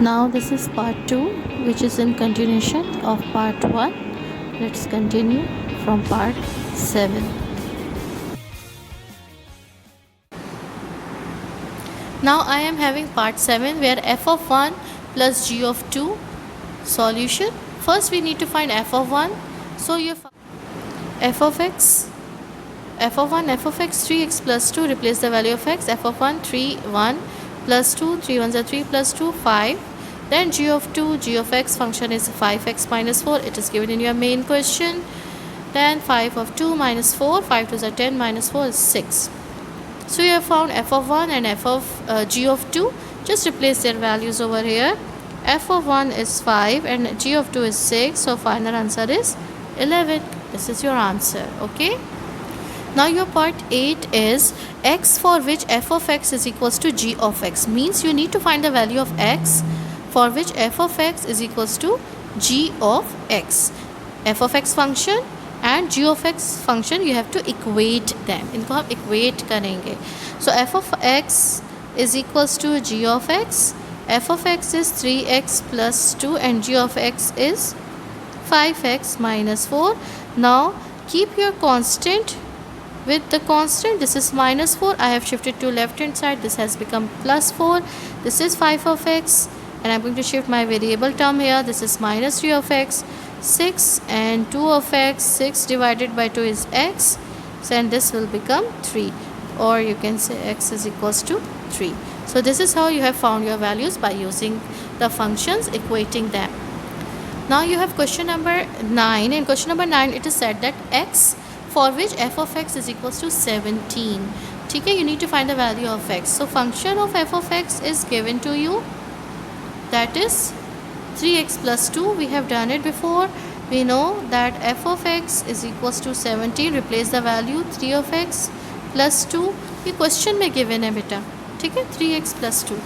Now this is part 2, which is in continuation of part 1. Let's continue from part 7. Now I am having part 7 where f of 1 plus g of 2 solution. First we need to find f of 1. So you f of x, f of 1, f of x 3x plus 2, replace the value of x, f of 1 3 1 plus 2, 3 1s are 3 plus 2 5. Then g of 2, g of x function is 5x minus 4. It is given in your main question. Then 5 of 2 minus 4, 5 2s are 10 minus 4 is 6. So you have found f of 1 and f of g of 2. Just replace their values over here. F of 1 is 5 and g of 2 is 6. So final answer is 11. This is your answer. Okay. Now your part 8 is x for which f of x is equals to g of x. Means you need to find the value of x for which f of x is equals to g of x. F of x function and g of x function you have to equate them. इनको हम equate करेंगे. So f of x is equals to g of x. F of x is 3x plus 2 and g of x is 5x minus 4. Now keep your constant with the constant. This is minus 4. I have shifted to left hand side. This has become plus 4. This is 5 of x. And I'm going to shift my variable term here. This is minus 3 of x, 6 and 2 of x. 6 divided by 2 is x. So, and this will become 3. Or you can say x is equals to 3. So, this is how you have found your values by using the functions, equating them. Now, you have question number 9. In question number 9, it is said that x for which f of x is equals to 17. Okay, you need to find the value of x. So, function of f of x is given to you. That is 3x plus 2. We have done it before. We know that f of x is equals to 17. Replace the value 3 of x plus 2. ये question में given है बेटा. ठीक है, 3x plus 2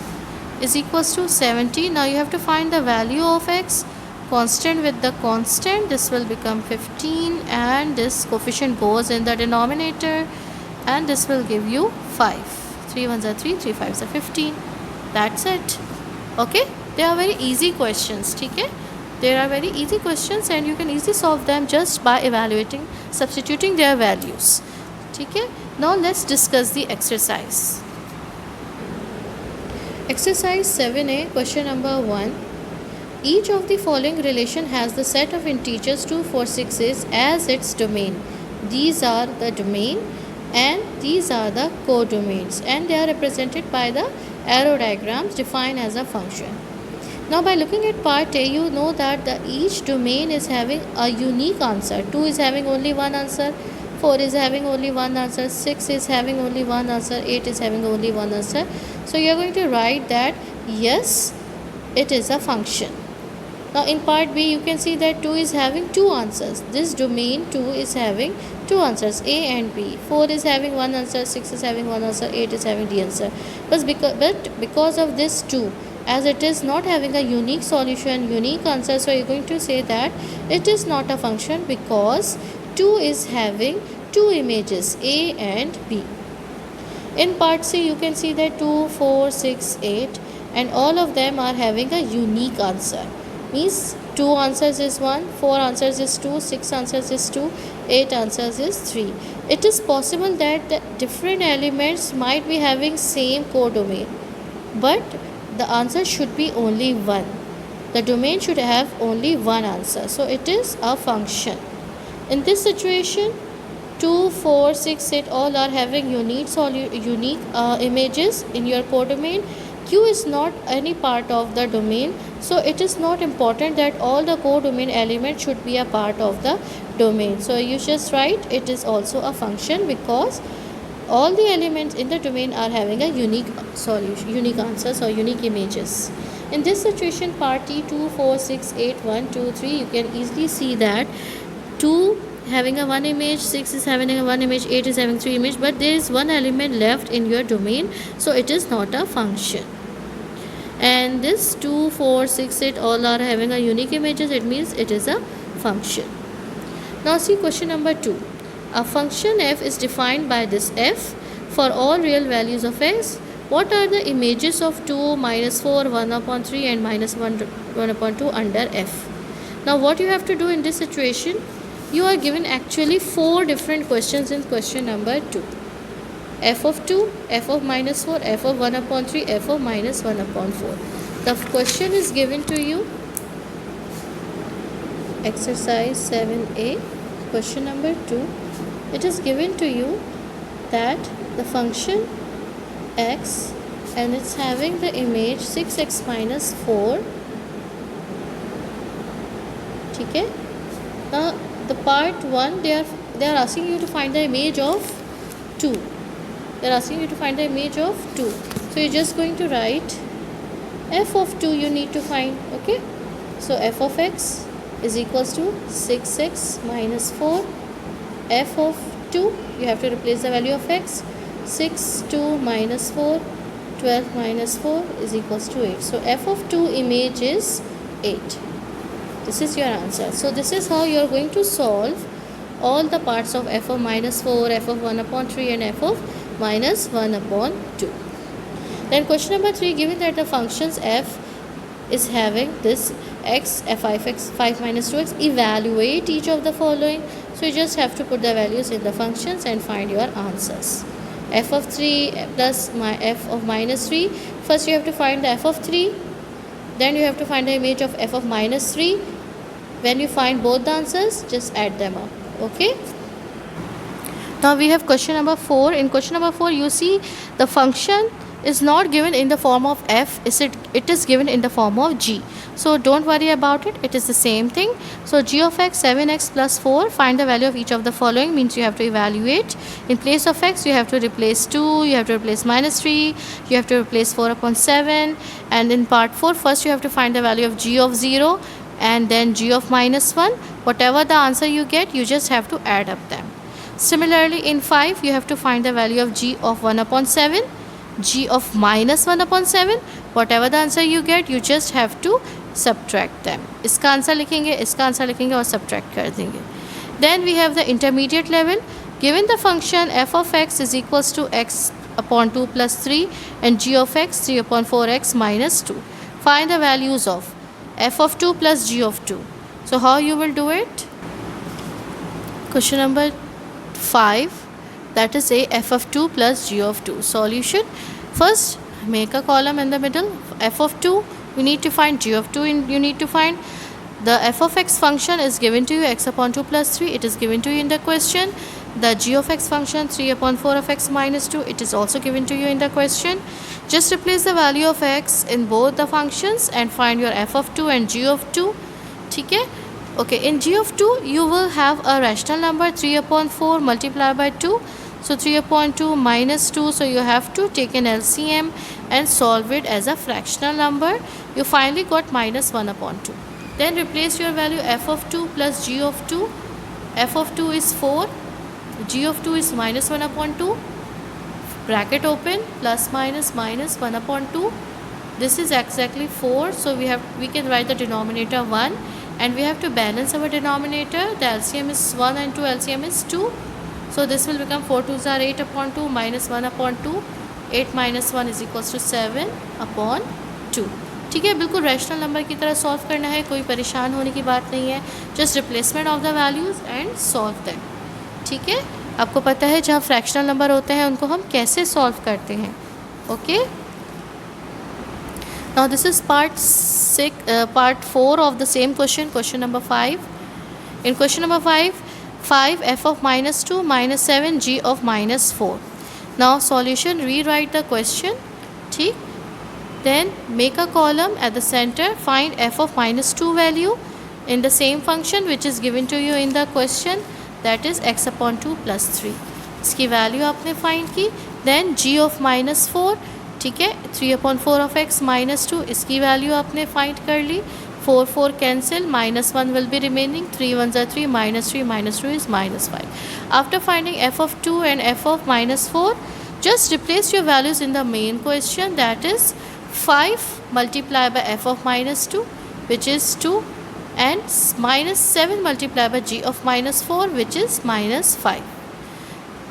is equals to 17. Now you have to find the value of x. Constant with the constant. This will become 15 and this coefficient goes in the denominator and this will give you 5. 3 1s are 3, 3 5s are 15. That's it. Okay. They are very easy questions. Okay? They are very easy questions and you can easily solve them just by evaluating, substituting their values. Okay? Now let's discuss the exercise. Exercise 7a, question number 1. Each of the following relation has the set of integers 2, 4, 6 as its domain. These are the domain and these are the codomains and they are represented by the arrow diagrams defined as a function. Now by looking at part A, you know that each domain is having a unique answer. 2 is having only one answer, 4 is having only one answer, 6 is having only one answer, 8 is having only one answer. So you are going to write that yes, it is a function. Now in part B, you can see that 2 is having two answers. This domain 2 is having two answers, A and B. 4 is having one answer, 6 is having one answer, 8 is having the answer. But because of this 2, as it is not having a unique solution, unique answer, so you're going to say that it is not a function because 2 is having two images, A and B. In part C, you can see that 2, 4, 6, 8 and all of them are having a unique answer. Means 2 answers is 1, 4 answers is 2, 6 answers is 2, 8 answers is 3. It is possible that the different elements might be having same codomain, but the answer should be only one. The domain should have only one answer. So it is a function. In this situation, 2, 4, 6, 8 all are having unique images in your codomain. Q is not any part of the domain. So it is not important that all the codomain elements should be a part of the domain. So you just write it is also a function because all the elements in the domain are having a unique solution, unique answers or unique images. In this situation, part E 2, 4, 6, 8, 1, 2, 3, you can easily see that 2 having a one image, 6 is having a one image, 8 is having 3 image, but there is one element left in your domain, so it is not a function. And this 2, 4, 6, 8 all are having a unique images, it means it is a function. Now see question number 2. A function f is defined by this f for all real values of x What are the images of 2, minus 4, 1 upon 3 and minus 1 upon 2 under f? Now what you have to do in this situation, you are given actually 4 different questions in question number 2. F of 2, f of minus 4, f of 1 upon 3, f of minus 1 upon 4. The question is given to you, exercise 7a, question number 2. It is given to you that the function x and it's having the image 6x minus 4. Okay. Now the part 1, they are asking you to find the image of 2. They are asking you to find the image of 2. So you're just going to write f of 2 you need to find. Okay. So f of x is equals to 6x minus 4. F of 2, you have to replace the value of x. 6, 2 minus 4, 12 minus 4 is equals to 8. So f of 2 image is 8. This is your answer. So this is how you are going to solve all the parts of f of minus 4, f of 1 upon 3 and f of minus 1 upon 2. Then question number 3, given that the functions f is having this x, f5x, 5 minus 2x, evaluate each of the following. So you just have to put the values in the functions and find your answers. F of 3 plus f of minus 3. First you have to find the f of 3. Then you have to find the image of f of minus 3. When you find both the answers, just add them up. Okay. Now we have question number 4. In question number 4, you see the function is not given in the form of f, it is given in the form of g. So don't worry about it, it is the same thing. So g of x, 7x plus 4, find the value of each of the following, means you have to evaluate. In place of x, you have to replace 2, you have to replace minus 3, you have to replace 4 upon 7. And in part 4, first you have to find the value of g of 0 and then g of minus 1. Whatever the answer you get, you just have to add up them. Similarly, in 5, you have to find the value of g of 1 upon 7, g of minus 1 upon 7. Whatever the answer you get, you just have to subtract them. इसका answer लिखेंगे, इसका answer लिखेंगे और subtract कर देंगे. Then we have the intermediate level. Given the function f of x is equals to x upon 2 plus 3 and g of x 3 upon 4x minus 2. Find the values of f of 2 plus g of 2. So how you will do it? Question number 5, that is a f of 2 plus g of 2. Solution. First, make a column in the middle. F of 2, you need to find g of 2, you need to find. The f of x function is given to you, x upon 2 plus 3, it is given to you in the question. The g of x function 3 upon 4 of x minus 2, it is also given to you in the question. Just replace the value of x in both the functions and find your f of 2 and g of 2. Okay? Okay, in g of 2, you will have a rational number 3 upon 4 multiplied by 2. So 3 upon 2 minus 2. So you have to take an LCM and solve it as a fractional number. You finally got minus 1 upon 2. Then replace your value f of 2 plus g of 2. F of 2 is 4. G of 2 is minus 1 upon 2. Bracket open, plus minus minus 1 upon 2. This is exactly 4. So we can write the denominator 1. And we have to balance our denominator. The LCM is 1 and 2. LCM is 2. So this will become 4 2s are 8 upon 2 minus 1 upon 2. 8 minus 1 is equals to 7 upon 2. ठीक है, बिल्कुल rational number की तरह solve करना है, कोई परेशान होने की बात नहीं है. Just replacement of the values and solve them. ठीक है, आपको पता है जहाँ फ्रैक्शनल नंबर होते हैं उनको हम कैसे सॉल्व करते हैं. Okay. Now this is part 4 of the same question, question number 5. In question number 5 f of minus 2 minus 7 g of minus 4. Now solution, rewrite the question. ठीक. Then make a column at the center, find f of minus 2 value in the same function which is given to you in the question, that is x upon 2 plus 3. इसकी value आपने find की. Then g of minus 4. ठीक है, 3 upon 4 of x minus 2, इसकी value आपने find कर ली. 4 4 cancel, minus 1 will be remaining. 3 1s are 3, minus 3 minus 2 is minus 5. After finding f of 2 and f of minus 4, just replace your values in the main question, that is 5 multiplied by f of minus 2, which is 2, and minus 7 multiplied by g of minus 4, which is minus 5.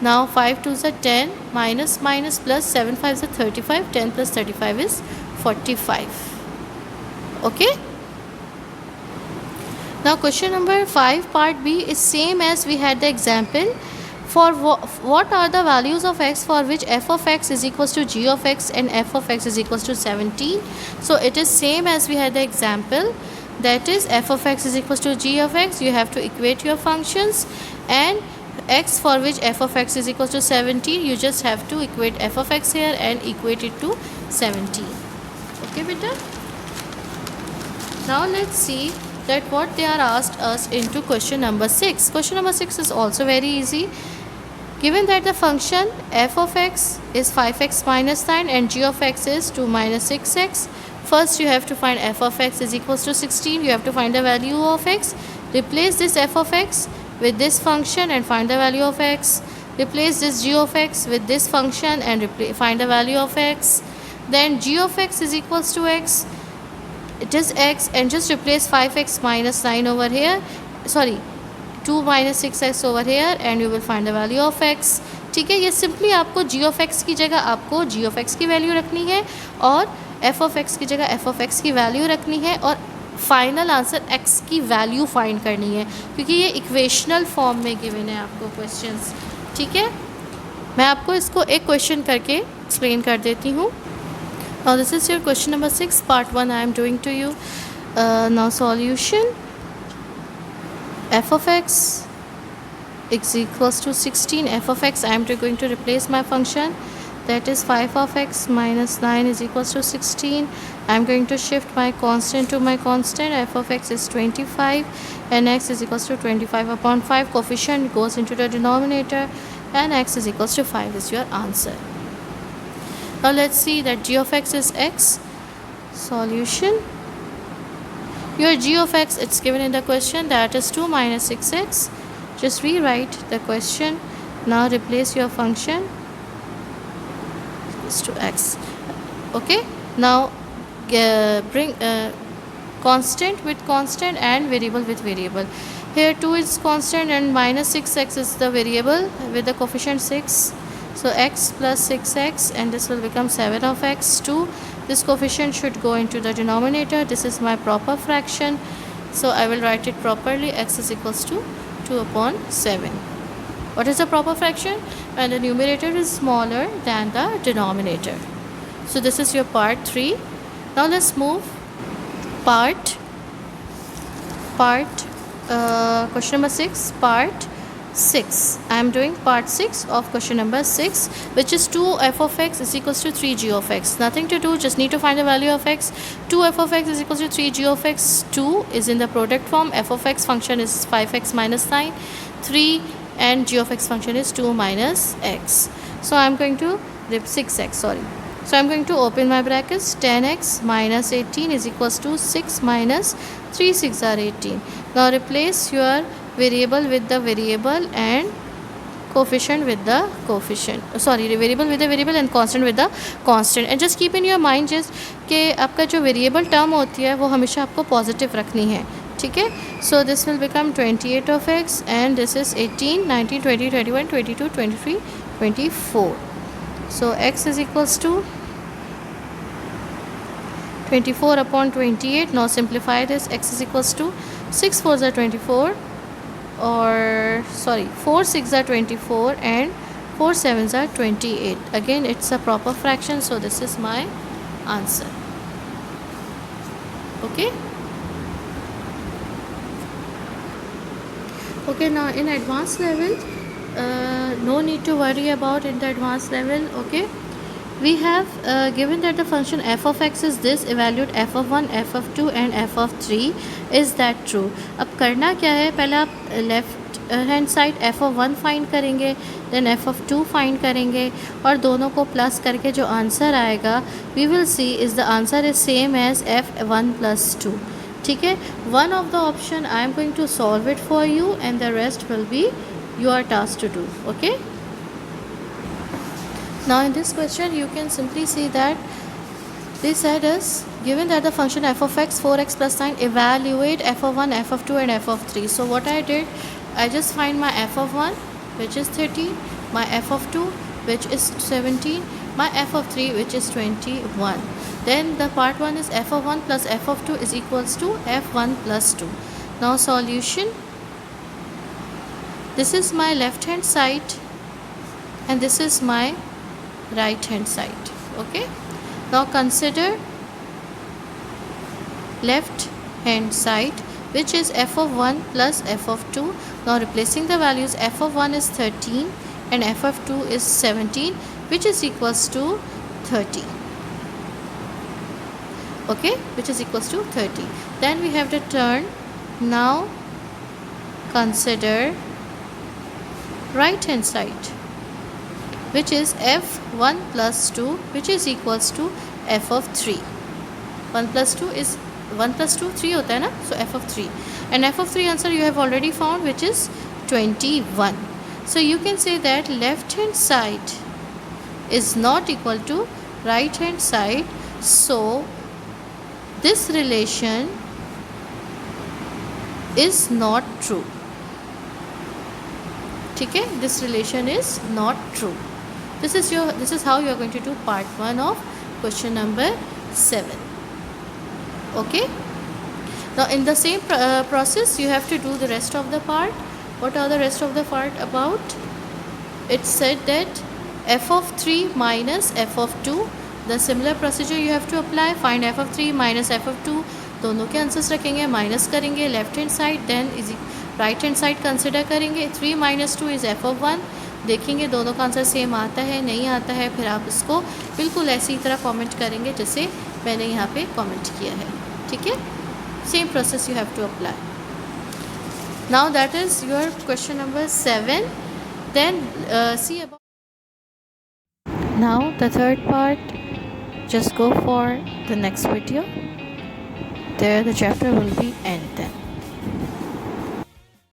Now 5 2s are 10, minus minus plus 7 5s are 35, 10 plus 35 is 45. Okay. Now question number 5 part B is same as we had the example. For what are the values of x for which f of x is equals to g of x and f of x is equals to 17? So it is same as we had the example, that is f of x is equals to g of x. You have to equate your functions, and x for which f of x is equals to 17, you just have to equate f of x here and equate it to 17. Okay beta. Now let's see that what they are asked us into question number 6. Question number 6 is also very easy. Given that the function f of x is 5x minus 9 and g of x is 2 minus 6x, first you have to find f of x is equals to 16. You have to find the value of x. Replace this f of x with this function and find the value of x. Replace this g of x with this function and find the value of x. Then g of x is equals to x. It is x, and just replace 5x minus 9 over here. Sorry, 2 minus 6x over here, and you will find the value of x. ठीक है, ये simply आपको g of x की जगह आपको g of x की value रखनी है और f of x की जगह f of x की वैल्यू रखनी है और फाइनल आंसर x की वैल्यू फाइंड करनी है, क्योंकि ये इक्वेशनल फॉर्म में गिवन है आपको क्वेश्चंस. ठीक है, मैं आपको इसको एक क्वेश्चन करके एक्सप्लेन कर देती हूँ. Now this is your question number 6 part 1 I am doing to you. Now solution. F of x is equals to 16. F of x, I am going to replace my function, that is 5 of x minus 9 is equals to 16. I am going to shift my constant to my constant. F of x is 25 and x is equals to 25 upon 5. Coefficient goes into the denominator and x is equals to 5 is your answer. Now let's see that g of x is x. Solution. Your g of x, it's given in the question, that is 2 minus 6x. Just rewrite the question. Now replace your function is to x. Okay. Now bring constant with constant and variable with variable. Here 2 is constant and minus 6x is the variable with the coefficient 6. So x plus 6x, and this will become 7 of x. 2. This coefficient should go into the denominator. This is my proper fraction. So I will write it properly. X is equals to 2 upon 7. What is the proper fraction? When the numerator is smaller than the denominator. So this is your part 3. Now let's move question number 6, part 6. I am doing part 6 of question number 6, which is 2f of x is equals to 3g of x. Nothing to do, just need to find the value of x. 2f of x is equals to 3g of x. 2 is in the product form. F of x function is 5x minus 9. 3 and g of x function is 2 minus x. So I am going to 6x, sorry. So I am going to open my brackets. 10x minus 18 is equals to 6 minus 3 6 are 18. Now replace your variable with the variable and coefficient with the coefficient. Sorry, variable with the variable and constant with the constant. And just keep in your mind just कि आपका जो variable term होती है वो हमेशा आपको positive रखनी है. ठीक है. So this will become 28 of x and this is 18, 19, 20, 21, 22, 23, 24. So x is equals to 24 upon 28. Now simplify this. X is equals to 6 4s are 24, or sorry, 4 6s are 24 and 4 7s are 28. Again it's a proper fraction, so this is my answer. Okay. Okay, now in advanced level, no need to worry about in the advanced level. Okay, we have given that the function f of x is this, evaluate f of 1, f of 2 and f of 3. Is that true? अब करना क्या है, पहले आप left hand side f of 1 find करेंगे, then f of 2 find करेंगे और दोनों को प्लस करके जो आंसर आएगा we will see is the answer is same as f1 plus 2. ठीक है. One of the option I am going to solve it for you and the rest will be your task to do. Okay. Now in this question you can simply see that they said us, given that the function f of x 4x plus 9, evaluate f of 1, f of 2 and f of 3. So what I did, I just find my f of 1 which is 30, my f of 2 which is 17, my f of 3 which is 21. Then the part 1 is f of 1 plus f of 2 is equals to f1 plus 2. Now solution, this is my left hand side and this is my right hand side. Okay, now consider left hand side which is f of 1 plus f of 2. Now replacing the values, f of 1 is 13 and f of 2 is 17, which is equals to 30. Okay, which is equals to 30. Then we have the turn. Now consider right hand side which is f1 plus 2 which is equals to f of 3. 1 plus 2 is 1 plus 2 3 होता है ना, so f of 3 and f of 3 answer you have already found which is 21. So you can say that left hand side is not equal to right hand side, so this relation is not true. ठीक है, this relation is not true. This is how you are going to do part 1 of question number 7. Okay, now in the same process you have to do the rest of the part. What are the rest of the part about? It said that f of 3 minus f of 2, the similar procedure you have to apply. Find f of 3 minus f of 2, दोनों के answers रखेंगे, minus करेंगे left hand side, then is right hand side consider करेंगे. 3 minus 2 is f of 1, देखेंगे दोनों का answer same आता है नहीं आता है, फिर आप इसको बिल्कुल ऐसी तरह कमेंट करेंगे जैसे मैंने यहाँ पे कमेंट किया है. ठीक है, same process you have to apply. Now that is your question number 7. Then see about now the third part. Just go for the next video. There the chapter will be end.